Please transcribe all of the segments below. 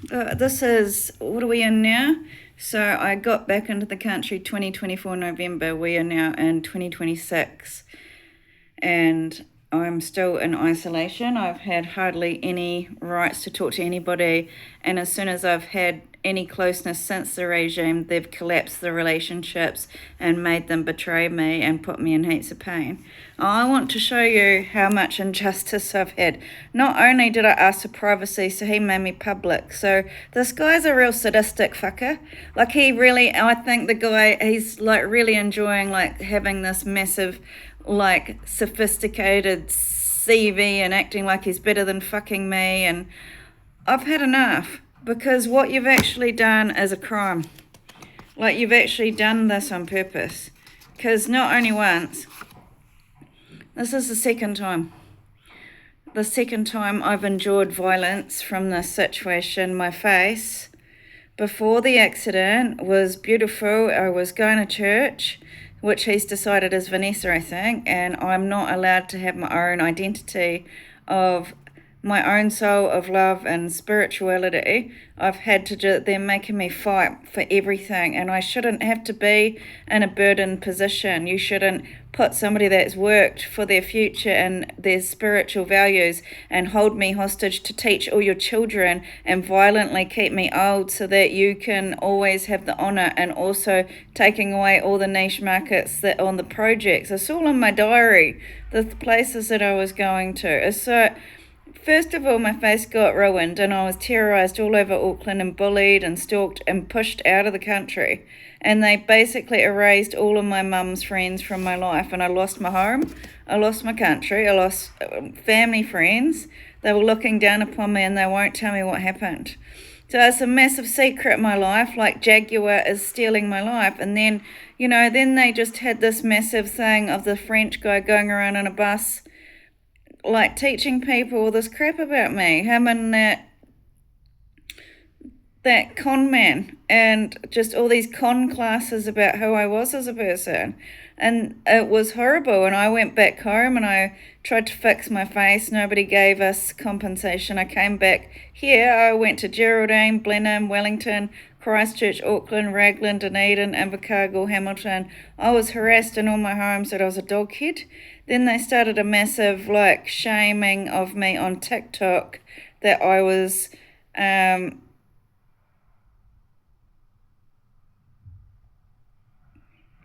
This is, what are we in now? So I got back into the country 2024 November. We are now in 2026, and I'm still in isolation. I've had hardly any rights to talk to anybody, and as soon as I've had any closeness since the regime, they've collapsed the relationships and made them betray me and put me in heaps of pain. I want to show you how much injustice I've had. Not only did I ask for privacy, so he made me public. So this guy's a real sadistic fucker. Like, he really, I think the guy, he's like really enjoying like having this massive, like, sophisticated CV and acting like he's better than fucking me. And I've had enough, because what you've actually done is a crime. Like, you've actually done this on purpose. Because not only once, this is the second time. The second time I've endured violence from this situation. My face before the accident was beautiful. I was going to church, which he's decided is Vanessa, I think, and I'm not allowed to have my own identity of my own soul of love and spirituality. I've had to do, they're making me fight for everything, and I shouldn't have to be in a burdened position. You shouldn't put somebody that's worked for their future and their spiritual values and hold me hostage to teach all your children and violently keep me old so that you can always have the honour, and also taking away all the niche markets that on the projects. It's all in my diary, the places that I was going to. So first of all, my face got ruined and I was terrorised all over Auckland and bullied and stalked and pushed out of the country. And they basically erased all of my mum's friends from my life, and I lost my home, I lost my country, I lost family friends. They were looking down upon me and they won't tell me what happened. So it's a massive secret in my life, like Jaguar is stealing my life. And then, then they just had this massive thing of the French guy going around in a bus, like teaching people all this crap about me, him and that con man, and just all these con classes about who I was as a person. And it was horrible. And I went back home and I tried to fix my face. Nobody gave us compensation. I came back here. I went to Geraldine, Blenheim, Wellington, Christchurch, Auckland, Raglan, Dunedin, Invercargill, Hamilton. I was harassed in all my homes that I was a doghead. Then they started a massive like shaming of me on TikTok, that I was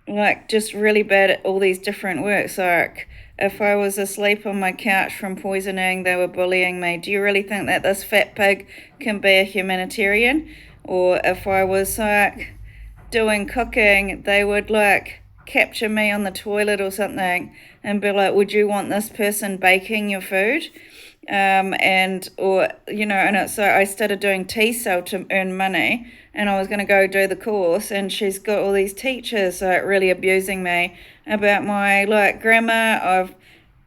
like just really bad at all these different works. Like, if I was asleep on my couch from poisoning, they were bullying me. Do you really think that this fat pig can be a humanitarian? Or if I was like doing cooking, they would like capture me on the toilet or something and be like, would you want this person baking your food? And so I started doing tea sale to earn money, and I was going to go do the course, and she's got all these teachers like really abusing me about my like grammar of,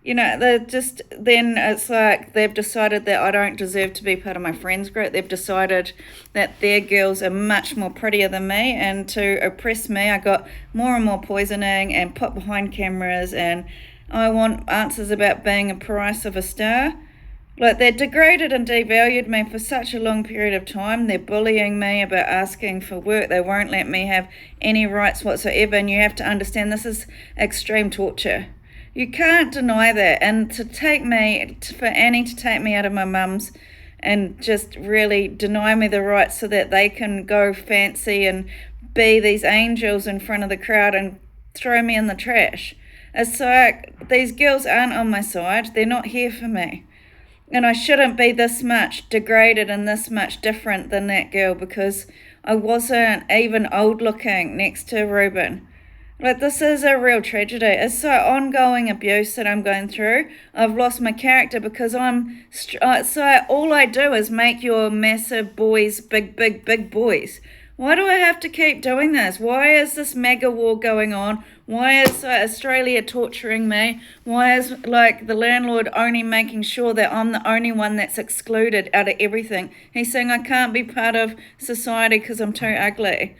they're just, then it's like they've decided that I don't deserve to be part of my friends group. They've decided that their girls are much more prettier than me, and to oppress me, I got more and more poisoning and put behind cameras, and I want answers about being a price of a star. Like, they degraded and devalued me for such a long period of time. They're bullying me about asking for work. They won't let me have any rights whatsoever. And you have to understand, this is extreme torture. You can't deny that. And for Annie to take me out of my mum's and just really deny me the rights so that they can go fancy and be these angels in front of the crowd and throw me in the trash. It's like, these girls aren't on my side. They're not here for me. And I shouldn't be this much degraded and this much different than that girl, because I wasn't even old looking next to Ruben. Like, this is a real tragedy. It's so ongoing abuse that I'm going through. I've lost my character because so all I do is make your massive boys big, big, big boys. Why do I have to keep doing this? Why is this mega war going on? Why is Australia torturing me? Why is like the landlord only making sure that I'm the only one that's excluded out of everything? He's saying I can't be part of society because I'm too ugly.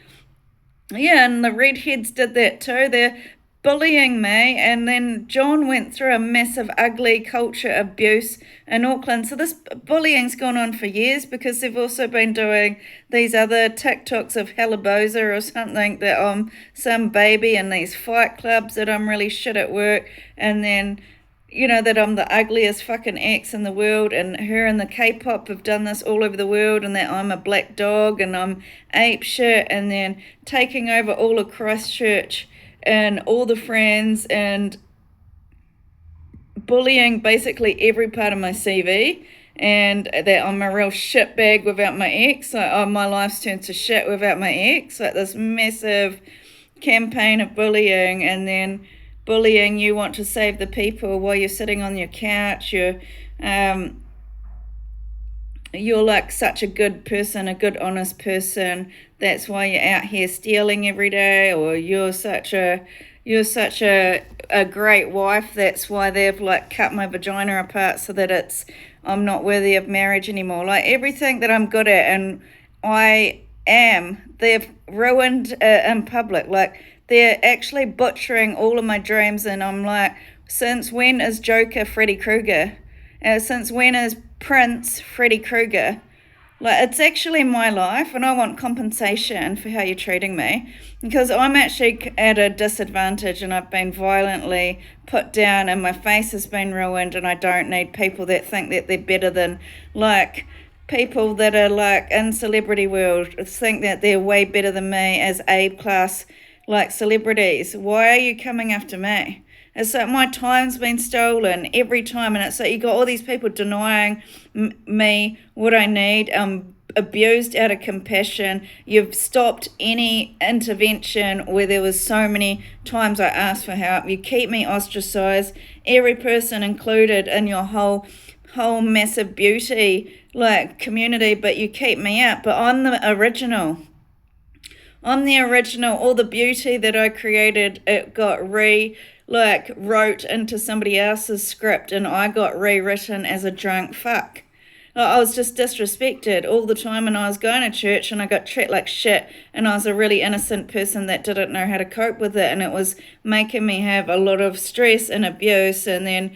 Yeah, and the redheads did that too. They're bullying me, and then John went through a massive ugly culture abuse in Auckland. So this bullying's gone on for years, because they've also been doing these other TikToks of Halaboza or something, that I'm some baby in these fight clubs, that I'm really shit at work, and then that I'm the ugliest fucking ex in the world, and her and the K-pop have done this all over the world, and that I'm a black dog and I'm ape shit, and then taking over all of Christchurch and all the friends, and bullying basically every part of my CV, and that I'm a real shitbag without my ex. My life's turned to shit without my ex. Like this massive campaign of bullying, and then bullying you want to save the people while you're sitting on your couch. You're like such a good person, a good honest person, that's why you're out here stealing every day, or you're such a great wife, that's why they've like cut my vagina apart so that I'm not worthy of marriage anymore. Like everything that I'm good at and I am, they've ruined in public. Like they're actually butchering all of my dreams, and I'm like, since when is Joker Freddy Krueger? Since when is Prince Freddy Krueger? Like, it's actually my life, and I want compensation for how you're treating me, because I'm actually at a disadvantage, and I've been violently put down, and my face has been ruined, and I don't need people that think that they're better than, like, people that are, like, in celebrity world, think that they're way better than me as A-class, like, celebrities. Why are you coming after me? It's like my time's been stolen every time, and it's like you got all these people denying me what I need. I'm abused out of compassion. You've stopped any intervention where there was so many times I asked for help. You keep me ostracized, every person included in your whole massive beauty like community, but you keep me out. But I'm the original. All the beauty that I created, it got wrote into somebody else's script, and I got rewritten as a drunk fuck. I was just disrespected all the time, and I was going to church and I got treated like shit, and I was a really innocent person that didn't know how to cope with it, and it was making me have a lot of stress and abuse. And then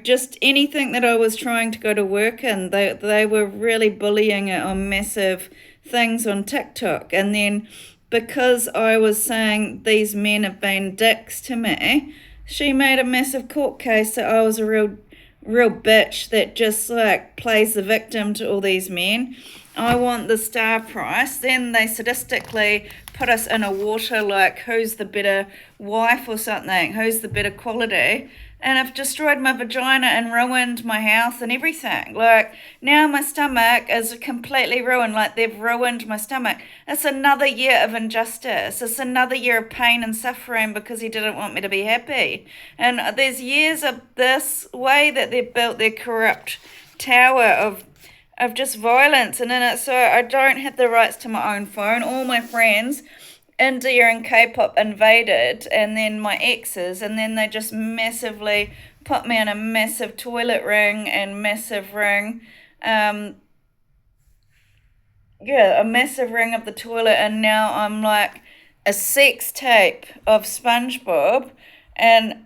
just anything that I was trying to go to work in, they were really bullying it on massive things on TikTok. And then because I was saying these men have been dicks to me, she made a massive court case that I was a real bitch that just like plays the victim to all these men. I want the star price. Then they sadistically put us in a water, like who's the better wife or something, who's the better quality. And I've destroyed my vagina and ruined my health and everything. Like, now my stomach is completely ruined. Like, they've ruined my stomach. It's another year of injustice. It's another year of pain and suffering because he didn't want me to be happy. And there's years of this way that they've built their corrupt tower of just violence. And then it's so I don't have the rights to my own phone. All my friends, India and K-pop invaded, and then my exes, and then they just massively put me in a massive toilet ring and massive ring, a massive ring of the toilet, and now I'm like a sex tape of SpongeBob, and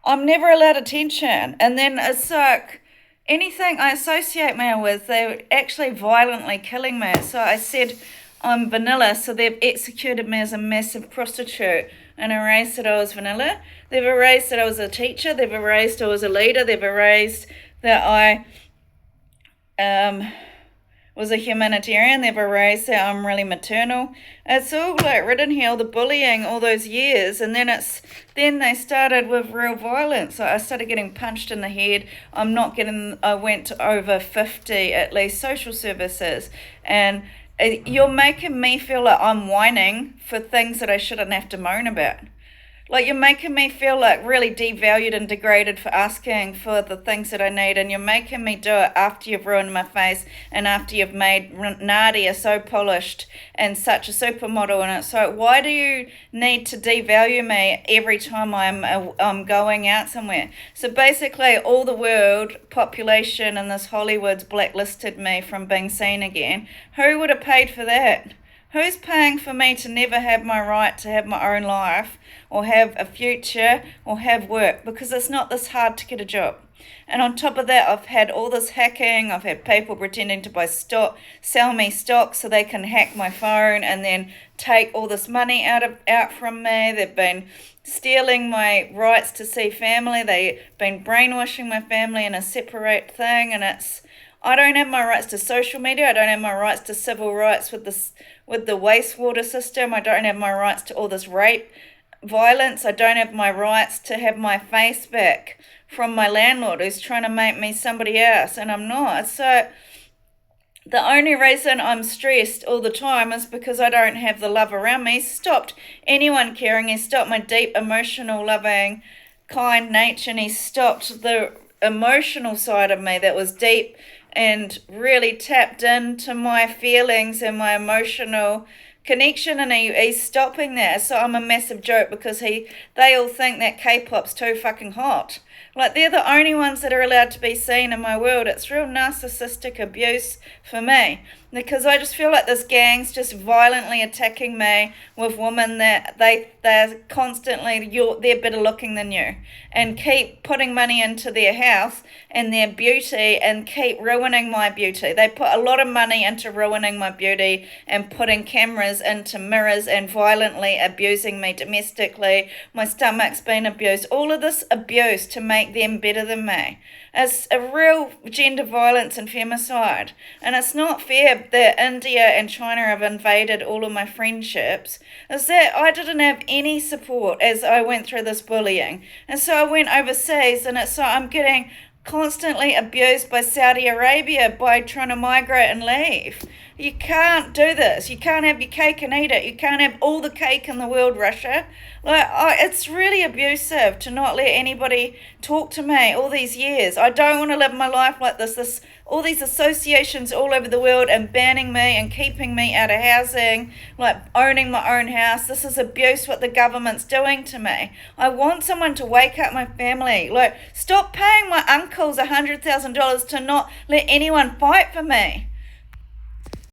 I'm never allowed attention. And then it's like anything I associate me with, they're actually violently killing me. So I said I'm vanilla, so they've executed me as a massive prostitute and erased that I was vanilla. They've erased that I was a teacher. They've erased I was a leader. They've erased that I was a humanitarian. They've erased that I'm really maternal. It's all like written here, all the bullying, all those years, and then they started with real violence. So I started getting punched in the head. I went to over 50 at least social services, and you're making me feel like I'm whining for things that I shouldn't have to moan about. Like, you're making me feel like really devalued and degraded for asking for the things that I need, and you're making me do it after you've ruined my face and after you've made Nadia so polished and such a supermodel. And it's like, why do you need to devalue me every time I'm going out somewhere? So basically, all the world population in this Hollywood's blacklisted me from being seen again. Who would have paid for that? Who's paying for me to never have my right to have my own life or have a future or have work? Because it's not this hard to get a job. And on top of that, I've had all this hacking. I've had people pretending to buy stock, sell me stock so they can hack my phone and then take all this money out from me. They've been stealing my rights to see family. They've been brainwashing my family in a separate thing, and I don't have my rights to social media. I don't have my rights to civil rights with the wastewater system. I don't have my rights to all this rape, violence. I don't have my rights to have my face back from my landlord who's trying to make me somebody else, and I'm not. So the only reason I'm stressed all the time is because I don't have the love around me. He stopped anyone caring. He stopped my deep, emotional, loving, kind nature, and he stopped the emotional side of me that was deep and really tapped into my feelings and my emotional connection, and he's stopping that. So I'm a massive joke because they all think that K-pop's too fucking hot. Like, they're the only ones that are allowed to be seen in my world. It's real narcissistic abuse for me, because I just feel like this gang's just violently attacking me with women that they're constantly, they're better looking than you, and keep putting money into their house and their beauty and keep ruining my beauty. They put a lot of money into ruining my beauty and putting cameras into mirrors and violently abusing me domestically. My stomach's been abused. All of this abuse to make them better than me. It's a real gender violence and femicide. And it's not fair that India and China have invaded all of my friendships. Is that I didn't have any support as I went through this bullying. And so I went overseas, and so I'm getting constantly abused by Saudi Arabia by trying to migrate and leave. You can't do this. You can't have your cake and eat it. You can't have all the cake in the world, Russia. It's really abusive to not let anybody talk to me all these years. I don't want to live my life like this. All these associations all over the world and banning me and keeping me out of housing, like owning my own house. This is abuse what the government's doing to me. I want someone to wake up my family. Like, stop paying my uncles $100,000 to not let anyone fight for me.